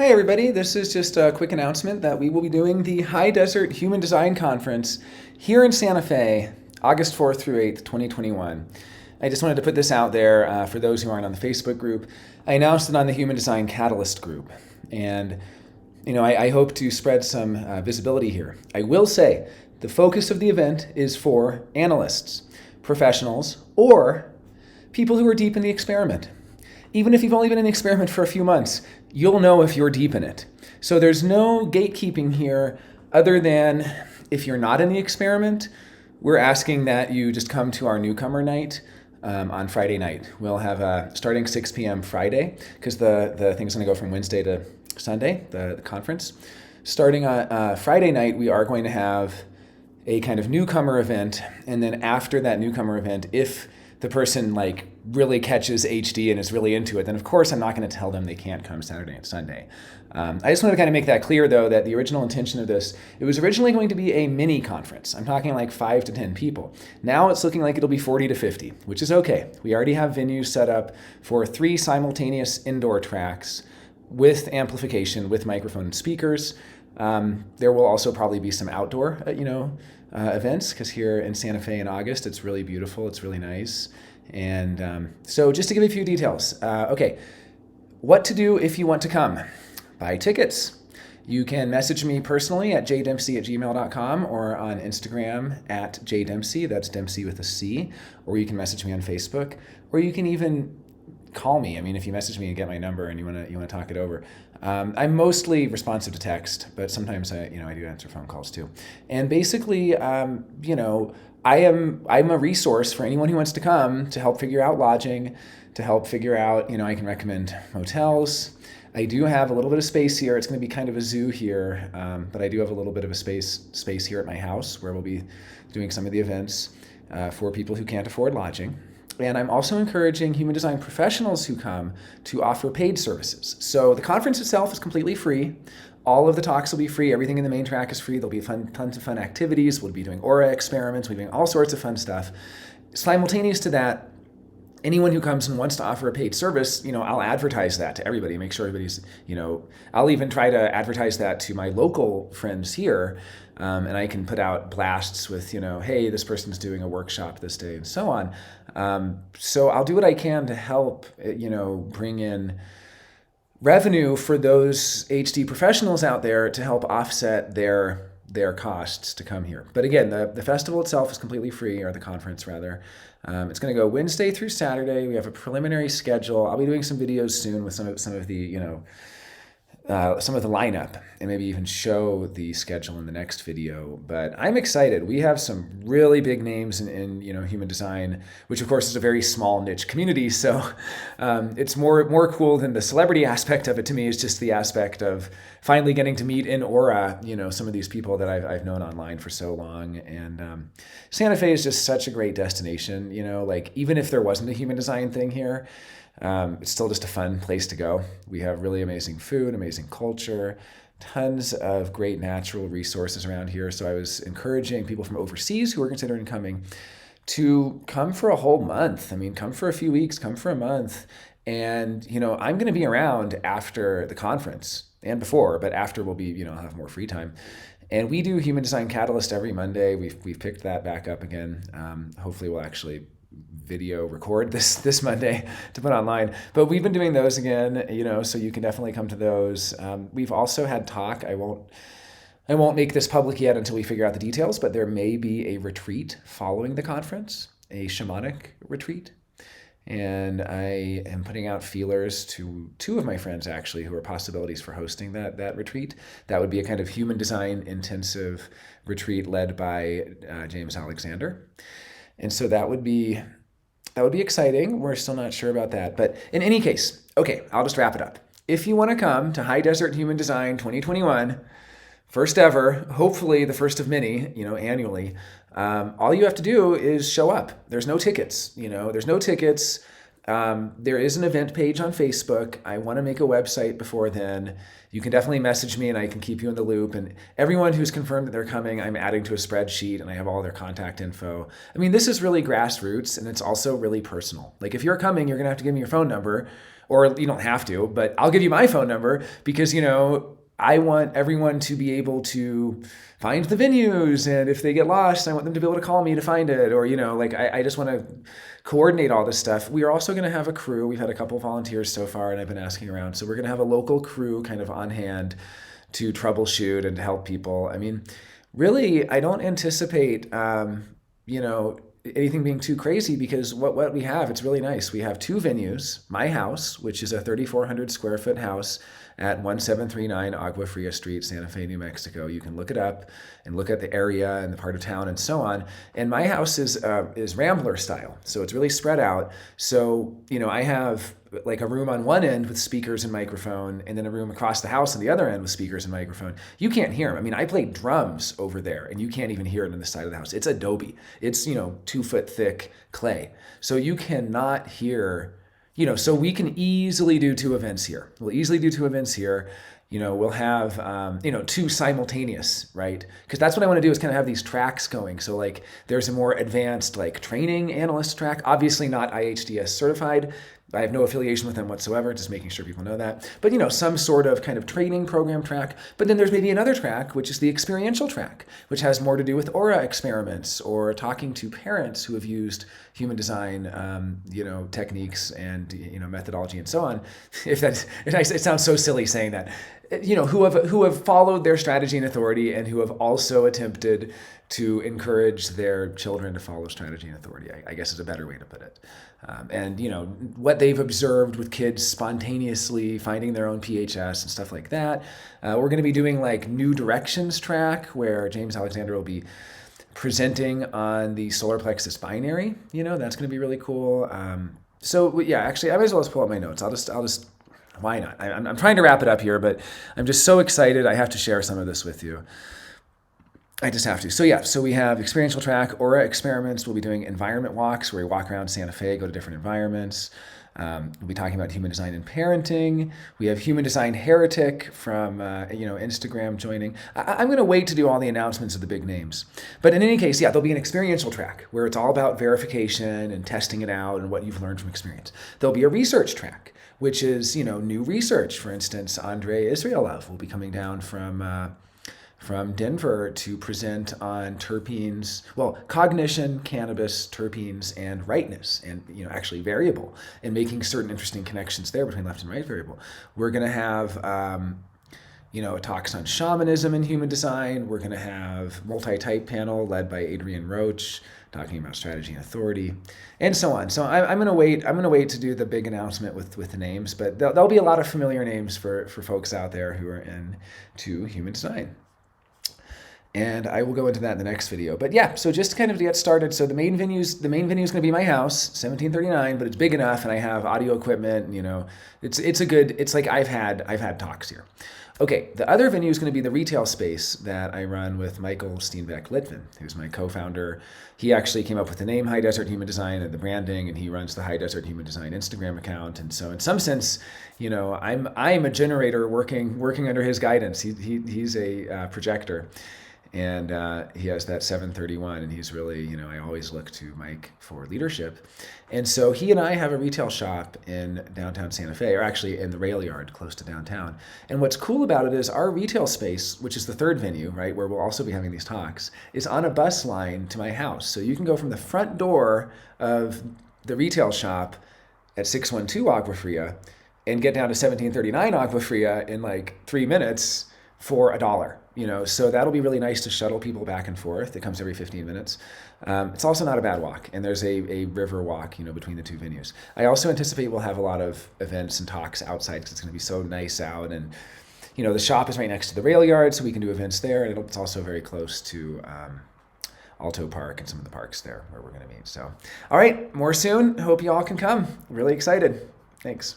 Hi, everybody. This is just a quick announcement that we will be doing the High Desert Human Design Conference here in Santa Fe, August 4th through 8th, 2021. I just wanted to put this out there for those who aren't on the Facebook group. I announced it on the Human Design Catalyst group, and I hope to spread some visibility here. I will say the focus of the event is for analysts, professionals, or people who are deep in the experiment. Even if you've only been in the experiment for a few months, you'll know if you're deep in it. So there's no gatekeeping here other than if you're not in the experiment, we're asking that you just come to our newcomer night on Friday night. We'll have starting 6 p.m. Friday, because the thing's going to go from Wednesday to Sunday, the conference. Starting on Friday night, we are going to have a kind of newcomer event, and then after that newcomer event, if the person really catches HD and is really into it, then of course I'm not going to tell them they can't come Saturday and Sunday. I just want to kind of make that clear, though, that the original intention of this, it was originally going to be a mini conference. I'm talking like 5 to 10 people. Now it's looking like it'll be 40 to 50, which is okay. We already have venues set up for 3 simultaneous indoor tracks with amplification, with microphone and speakers. There will also probably be some outdoor, events, because here in Santa Fe in August, it's really beautiful. It's really nice. And so just to give you a few details. Okay, what to do if you want to come. Buy tickets. You can message me personally at jdempsey@gmail.com or on Instagram at jdempsey, that's Dempsey with a C, or you can message me on Facebook, or you can even call me. I mean, if you message me and get my number and you want to talk it over. I'm mostly responsive to text, but sometimes I do answer phone calls too. And basically, I'm a resource for anyone who wants to come to help figure out lodging, to help figure out, I can recommend motels. I do have a little bit of space here. It's going to be kind of a zoo here, but I do have a little bit of a space here at my house where we'll be doing some of the events for people who can't afford lodging. And I'm also encouraging human design professionals who come to offer paid services. So the conference itself is completely free. All of the talks will be free. Everything in the main track is free. There'll be tons of fun activities. We'll be doing aura experiments. We'll be doing all sorts of fun stuff. Simultaneous to that, anyone who comes and wants to offer a paid service, I'll advertise that to everybody, make sure everybody's, I'll even try to advertise that to my local friends here. And I can put out blasts with, hey, this person's doing a workshop this day and so on. So I'll do what I can to help, bring in revenue for those HD professionals out there to help offset their costs to come here. But again, the festival itself is completely free, or the conference rather. It's going to go Wednesday through Saturday. We have a preliminary schedule. I'll be doing some videos soon with some of the lineup, and maybe even show the schedule in the next video. But I'm excited. We have some really big names in human design, which of course is a very small niche community. So it's more cool than the celebrity aspect of it. To me, is just the aspect of finally getting to meet in aura, some of these people that I've known online for so long. And Santa Fe is just such a great destination. Even if there wasn't a human design thing here, it's still just a fun place to go. We have really amazing food, amazing culture, tons of great natural resources around here. So I was encouraging people from overseas who are considering coming to come for a whole month. I mean, come for a few weeks, come for a month. And, I'm going to be around after the conference and before, but after we'll be, I'll have more free time. And we do Human Design Catalyst every Monday. We've picked that back up again. Hopefully we'll actually video record this Monday to put online. But we've been doing those again, so you can definitely come to those. We've also had talk. I won't make this public yet until we figure out the details, but there may be a retreat following the conference, a shamanic retreat. And I am putting out feelers to 2 of my friends, actually, who are possibilities for hosting that retreat. That would be a kind of human design intensive retreat led by James Alexander. And so that would be exciting. We're still not sure about that. But in any case, okay, I'll just wrap it up. If you want to come to High Desert Human Design 2021, first ever, hopefully the first of many, annually, all you have to do is show up. There's no tickets, there's no tickets. There is an event page on Facebook. I want to make a website before then. You can definitely message me and I can keep you in the loop. And everyone who's confirmed that they're coming, I'm adding to a spreadsheet and I have all their contact info. I mean, this is really grassroots and it's also really personal. Like if you're coming, you're going to have to give me your phone number, or you don't have to, but I'll give you my phone number because, I want everyone to be able to find the venues. And if they get lost, I want them to be able to call me to find it. Or, I just want to coordinate all this stuff. We are also going to have a crew. We've had a couple volunteers so far and I've been asking around. So we're going to have a local crew kind of on hand to troubleshoot and to help people. I mean, really, I don't anticipate, anything being too crazy because what we have, it's really nice. We have 2 venues, my house, which is a 3,400 square foot house at 1739 Agua Fria Street, Santa Fe, New Mexico. You can look it up and look at the area and the part of town and so on. And my house is Rambler style, so it's really spread out. So, I have like a room on one end with speakers and microphone, and then a room across the house on the other end with speakers and microphone. You can't hear them. I mean, I play drums over there, and you can't even hear it on the side of the house. It's adobe. It's 2 foot thick clay, so you cannot hear. So we can easily do 2 events here. We'll easily do 2 events here. We'll have, 2 simultaneous, right? Because that's what I want to do is kind of have these tracks going. So like there's a more advanced like training analyst track, obviously not IHDS certified. I have no affiliation with them whatsoever, just making sure people know that. But some sort of kind of training program track. But then there's maybe another track, which is the experiential track, which has more to do with aura experiments or talking to parents who have used human design, techniques and methodology and so on. It sounds so silly saying that. Who have followed their strategy and authority and who have also attempted to encourage their children to follow strategy and authority, I guess is a better way to put it. And what they've observed with kids spontaneously finding their own PHS and stuff like that. We're going to be doing like New Directions track where James Alexander will be presenting on the solar plexus binary. That's going to be really cool. Actually, I might as well just pull up my notes. I'll just why not? I'm trying to wrap it up here, but I'm just so excited. I have to share some of this with you. I just have to. So we have experiential track, aura experiments. We'll be doing environment walks where we walk around Santa Fe, go to different environments. We'll be talking about human design and parenting. We have human design heretic from Instagram joining. I'm going to wait to do all the announcements of the big names. But in any case, there'll be an experiential track where it's all about verification and testing it out and what you've learned from experience. There'll be a research track, which is new research. For instance, Andrei Israelov will be coming down from Denver to present on terpenes, cognition, cannabis, terpenes, and rightness, and actually variable, and making certain interesting connections there between left and right variable. We're going to have talks on shamanism and human design. We're going to have multi-type panel led by Adrienne Roach, talking about strategy and authority, and so on. So I'm going to wait. I'm going to wait to do the big announcement with the names, but there'll be a lot of familiar names for folks out there who are into human design. And I will go into that in the next video. But so just kind of to get started. So the main venue is going to be my house, 1739, but it's big enough, and I have audio equipment. It's like I've had talks here. Okay, the other venue is going to be the retail space that I run with Michael Steenbeck Litvin, who's my co-founder. He actually came up with the name High Desert Human Design and the branding, and he runs the High Desert Human Design Instagram account. And so in some sense, I'm a generator working under his guidance. He's a projector. And he has that 731, and he's really, I always look to Mike for leadership. And so he and I have a retail shop in downtown Santa Fe, or actually in the rail yard close to downtown. And what's cool about it is our retail space, which is the third venue, right, where we'll also be having these talks, is on a bus line to my house. So you can go from the front door of the retail shop at 612 Agua Fria and get down to 1739 Agua Fria in like 3 minutes for $1. So that'll be really nice to shuttle people back and forth. It comes every 15 minutes. It's also not a bad walk, and there's a river walk, between the 2 venues. I also anticipate we'll have a lot of events and talks outside because it's going to be so nice out, and the shop is right next to the rail yard, so we can do events there, and it's also very close to Alto Park and some of the parks there where we're going to meet. So, all right, more soon. Hope you all can come. Really excited. Thanks.